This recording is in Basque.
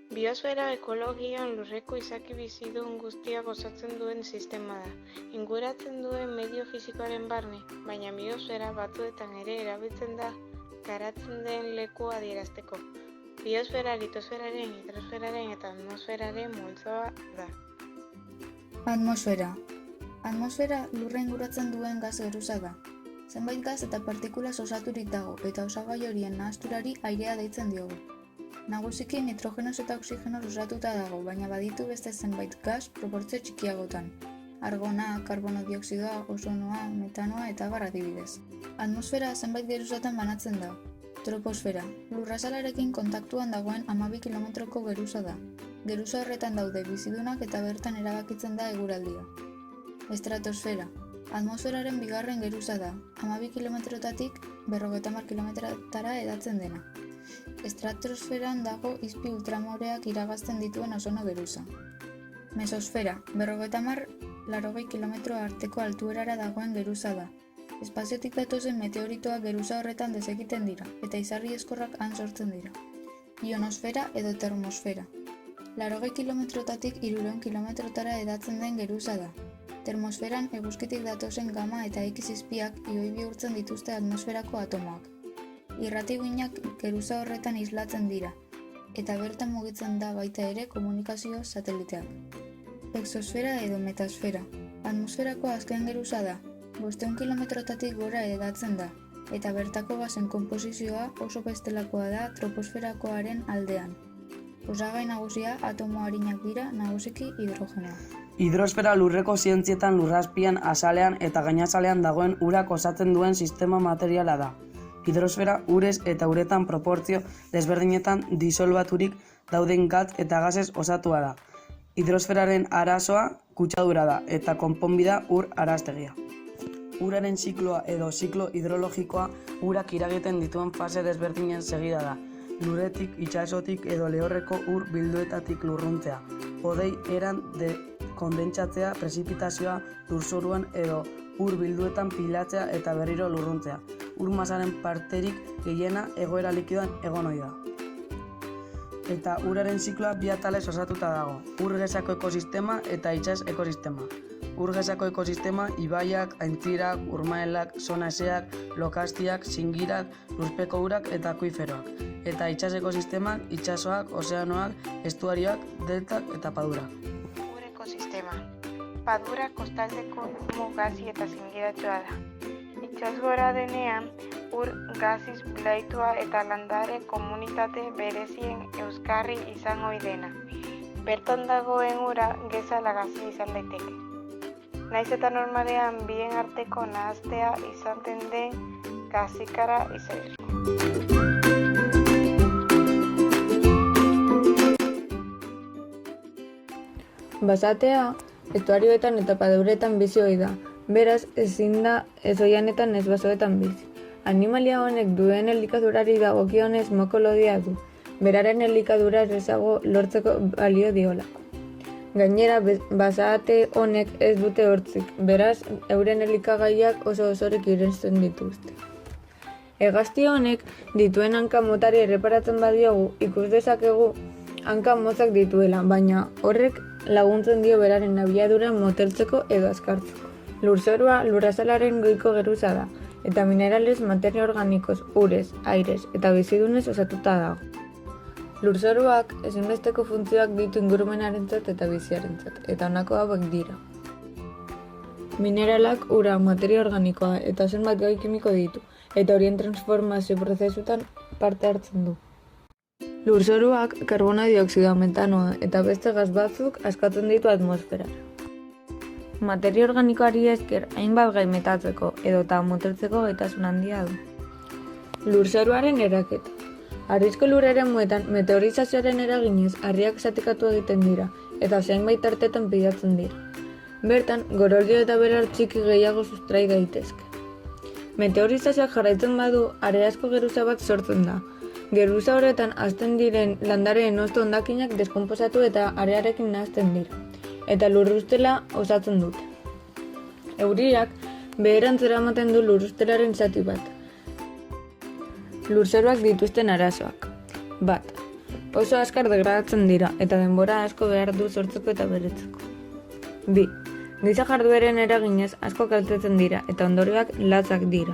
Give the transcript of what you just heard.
Biosfera ekologian lurreko izaki bizidun guztiak osatzen duen sistema da. Inguratzen duen medio fisikoaren barne, baina biosfera batzuetan ere erabiltzen da garatzen den lekua adierazteko. Biosfera litosferaren, hidrosferaren eta atmosferaren multzoa da. Atmosfera. Atmosfera lurra inguratzen duen gas geruza da. Zenbait gas eta partikulaz osaturik dago eta osagai horien nahasturari airea deitzen diogu. Nagusiki nitrogenoz eta oxigenoz osatuta dago, baina baditu beste zenbait gas proportzio txikiagotan. Argona, karbono dioxidoa, ozonoa, metanoa eta abar adibidez. Atmosfera zenbait geruzatan banatzen da. Troposfera. Lurrazalarekin kontaktuan dagoen 12 kilometroko geruza da. Geruza horretan daude bizidunak eta bertan erabakitzen da eguraldia. Estratosfera. Atmosferaren bigarren geruza da. 12 kilometrotatik 50 kilometrotara hedatzen dena. Estratosferan dago izpi ultramoreak iragazten dituen ozono geruza. Mesosfera, 50-80 kilometro arteko altuerara dagoen geruza da. Espaziotik datozen meteoritoak geruza horretan desekiten dira, eta izarri eskorrak han sortzen dira. Ionosfera edo termosfera. 80 kilometrotatik 300 kilometrotara hedatzen den geruza da. Termosferan eguzkitik datozen gama eta X izpiak ioi bihurtzen dituzte atmosferako atomoak. Irrati guinak geruza horretan islatzen dira, eta bertan mugitzen da baita ere komunikazio sateliteak. Exosfera edo metasfera. Atmosferako azken geruza da, 500 kilometrotatik gora hedatzen da, eta bertako gasen konposizioa oso bestelakoa da troposferakoaren aldean. Osagai nagusia atomo arinak dira, nagusiki hidrogenoa. Hidrosfera lurreko zientzietan lurrazpian, azalean eta gainazalean dagoen urak osatzen duen sistema materiala da. Hidrosfera urez eta uretan proportzio desberdinetan disolbaturik dauden gatz eta gasez osatua da. Hidrosferaren arazoa kutsadura da eta konponbida ur araztegia. Uraren zikloa edo ziklo hidrologikoa urak iragiten dituen fase desberdinen segida da. Lurretik, itsasotik edo lehorreko ur bilduetatik lurruntzea. Hodei eran kondentsatzea, prezipitazioa lurzoruan edo ur bilduetan pilatzea eta berriro lurruntzea. Ur masaren parterik gehiena egoera likidoan egon ohi da. Eta uraren zikloa bi atalez osatuta dago. Ur gezako ekosistema eta itsas ekosistema. Ur gezako ekosistema ibaiak, aintzirak, urmaelak, zona hezeak, lokastiak, zingirak, lurpeko urak eta akuiferoak. Eta itsas ekosistemak, itsasoak, ozeanoak, estuarioak, deltak eta padurak. Ur ekosistema. Padura kostaldeko gazi eta zingiratsua da. Itsasgora denean, ur gaziz bilaitua eta landare komunitate berezien euskarri izan ohi dena. Bertan dagoen ura geza lagazia izan daiteke. Naiz eta normalean bien arteko nahastea izaten den gazikara izateko. Basatea, estuarioetan eta paduretan bizi ohi da. Beraz, ezin da ez oihanetan ez basoetan bizi. Animalia honek duen elikadurari dagokionez mokolodia du. Beraren elikadura errazago lortzeko balio diolako. Gainera, basate honek ez dute hortzik, beraz, euren elikagaiak oso osorik irensten dituzte. Hegazti honek dituen hanka motari erreparatzen badiogu, ikus dezakegu hanka motzak dituela, baina horrek laguntzen dio beraren abiadura moteltzeko edo azkartzeko. Lurzorua lurrazalaren goiko geruza da, eta mineralez, materia organikoz, urez, airez eta bizidunez osatuta dago. Lurzoruak ezinbesteko funtzioak ditu ingurumenarentzat eta biziarentzat, eta honako hauek dira. Mineralak ura, materia organikoa eta zenbat gai kimiko ditu, eta horien transformazio prozesutan parte hartzen du. Lurzoruak karbono dioxidoa, metanoa eta beste gas batzuk askatzen ditu atmosferara. Materia organikoari esker hainbat gai metatzeko edota moteltzeko gaitasun handia du. Lurzoruaren eraketa. Harrizko lurraren muetan meteorizazioaren eraginez harriak zatikatu egiten dira eta zenbait tartetan pilatzen dira. Bertan, goroldio eta berar txiki gehiago sustrai daitezke. Meteorizazioak jarraitzen badu, areazko geruza bat sortzen da. Geruza horretan hazten diren landareen hosto hondakinak deskonposatu eta arearekin nahazten dira, eta lurrustela osatzen dute. Euriak beherantz eramaten du lurrustelaren zati bat. Lurzoruak dituzten arazoak. 1. Oso azkar degradatzen dira, eta denbora asko behar du sortzeko eta beretzeko. 2. Giza jardueren eraginez asko kaltetzen dira, eta ondorioak latzak dira.